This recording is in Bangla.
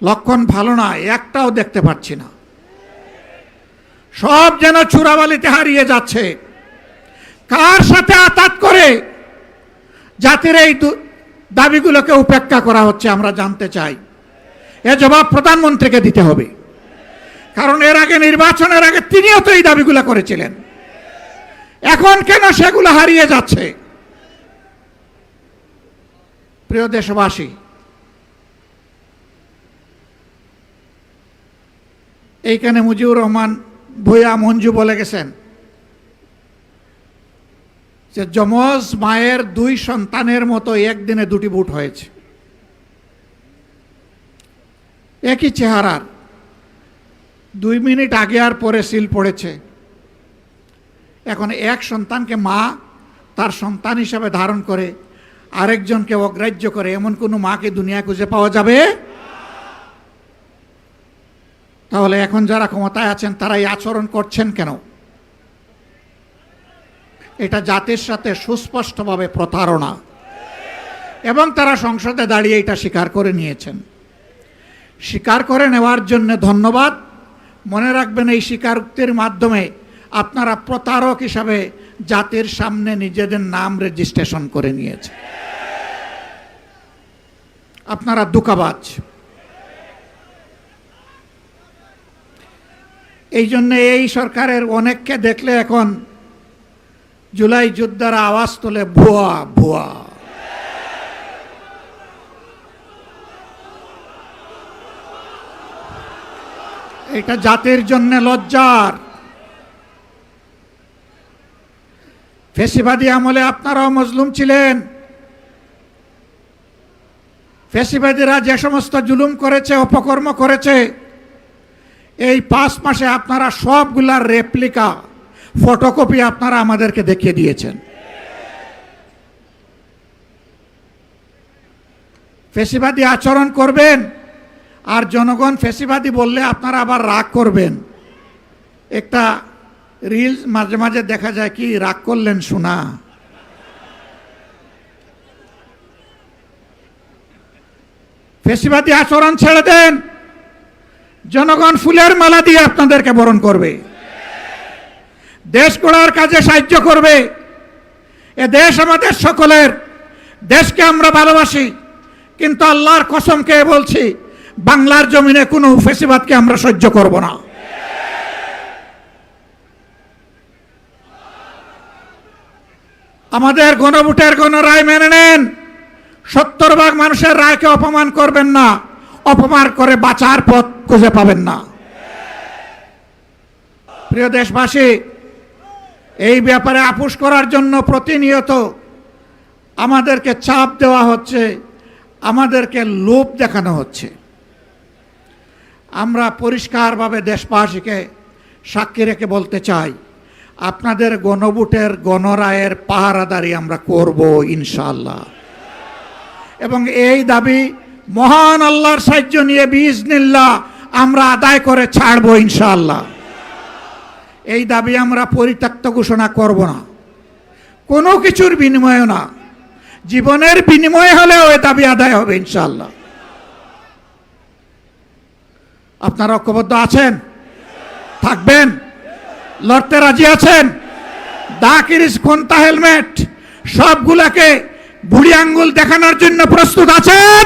লক্ষণ ভালো না, একটাও দেখতে পাচ্ছি না। সব যেন চূড়াবালিতে হারিয়ে যাচ্ছে। কার সাথে আতাত করে জাতির এই দাবিগুলোকে উপেক্ষা করা হচ্ছে আমরা জানতে চাই। এ জবাব প্রধানমন্ত্রীকে দিতে হবে, কারণ এর আগে নির্বাচনের আগে তিনিও তো এই দাবিগুলো করেছিলেন। এখন কেন সেগুলো হারিয়ে যাচ্ছে? প্রিয় দেশবাসী, এইখানে মুজিবুর রহমান ভূঁইয়া মঞ্জু বলে গেছেন যে যমজ মায়ের দুই সন্তানের মতো একদিনে দুটি ভোট হয়েছে, একই চেহারার, 2 মিনিট আগে আর পরে সিল পড়েছে। এখন এক সন্তানকে মা তার সন্তান হিসাবে ধারণ করে আরেকজনকে অগ্রাহ্য করে এমন কোনো মাকে দুনিয়ায় খুঁজে পাওয়া যাবে? তাহলে এখন যারা ক্ষমতায় আছেন তারা এই আচরণ করছেন কেন? এটা জাতির সাথে সুস্পষ্টভাবে প্রতারণা, এবং তারা সংসদে দাঁড়িয়ে এটা স্বীকার করে নিয়েছেন। স্বীকার করে নেওয়ার জন্য ধন্যবাদ। মনে রাখবেন, এই স্বীকারোক্তির মাধ্যমে আপনারা প্রতারক হিসাবে জাতির সামনে নিজেদের নাম রেজিস্ট্রেশন করে নিয়েছে। আপনারা ধোঁকাবাজ। এই জন্য এই সরকারের অনেককে দেখলে এখন জুলাই যোদ্ধারা আওয়াজ তোলে ভুয়া ভুয়া। এটা জাতির জন্য লজ্জার। ফ্যাসিবাদী আমলে আপনারাও মজলুম ছিলেন। ফ্যাসিবাদীরা যে সমস্ত জুলুম করেছে, অপকর্ম করেছে, এই 5 মাসে আপনারা সবগুলার রেপ্লিকা, ফটোকপি আপনারা আমাদেরকে দেখিয়ে দিয়েছেন। ফ্যাসিবাদী আচরণ করবেন আর জনগণ ফ্যাসিবাদী বললে আপনারা আবার রাগ করবেন। একটা রিলস মাঝে মাঝে দেখা যায়, কি রাগ করলেন শোনা। ফ্যাসিবাদী আচরণ ছেড়ে দেন, জনগণ ফুলের মালা দিয়ে আপনাদেরকে বরণ করবে, দেশ গড়ার কাজে সাহায্য করবে। এ দেশ আমাদের সকলের, দেশকে আমরা ভালোবাসি, কিন্তু আল্লাহর কসম খেয়ে বলছি, বাংলার জমিনে কোনো ফ্যাসিবাদকে আমরা সহ্য করব না। আমাদের গণভোটের গণরায় মেনে নেন। 70% মানুষের রায়কে অপমান করবেন না, অপমান করে বাঁচার পথ খুঁজে পাবেন না। প্রিয় দেশবাসী, এই ব্যাপারে আপোষ করার জন্য প্রতিনিয়ত আমাদেরকে চাপ দেওয়া হচ্ছে, আমাদেরকে লোভ দেখানো হচ্ছে। আমরা পরিষ্কারভাবে দেশবাসীকে সাক্ষী রেখে বলতে চাই, আপনাদের গণভোটের গণরায়ের পাহারাদারি আমরা করব ইনশাআল্লাহ। এবং এই দাবি মহান আল্লাহর সাহায্য নিয়ে বিইজনিল্লাহ আমরা আদায় করে ছাড়বো ইনশাআল্লাহ। এই দাবি আমরা পরিত্যক্ত ঘোষণা করব না, কোনো কিছুর বিনিময়ে না, জীবনের বিনিময়ে হলেও এই দাবি আদায় হবে ইনশাআল্লাহ। আপনারা ঐক্যবদ্ধ আছেন? থাকবেন? লড়তে রাজি আছেন? দা কিরিস কোনটা হেলমেট সবগুলাকে বুড়ি আঙ্গুল দেখানোর জন্য প্রস্তুত আছেন?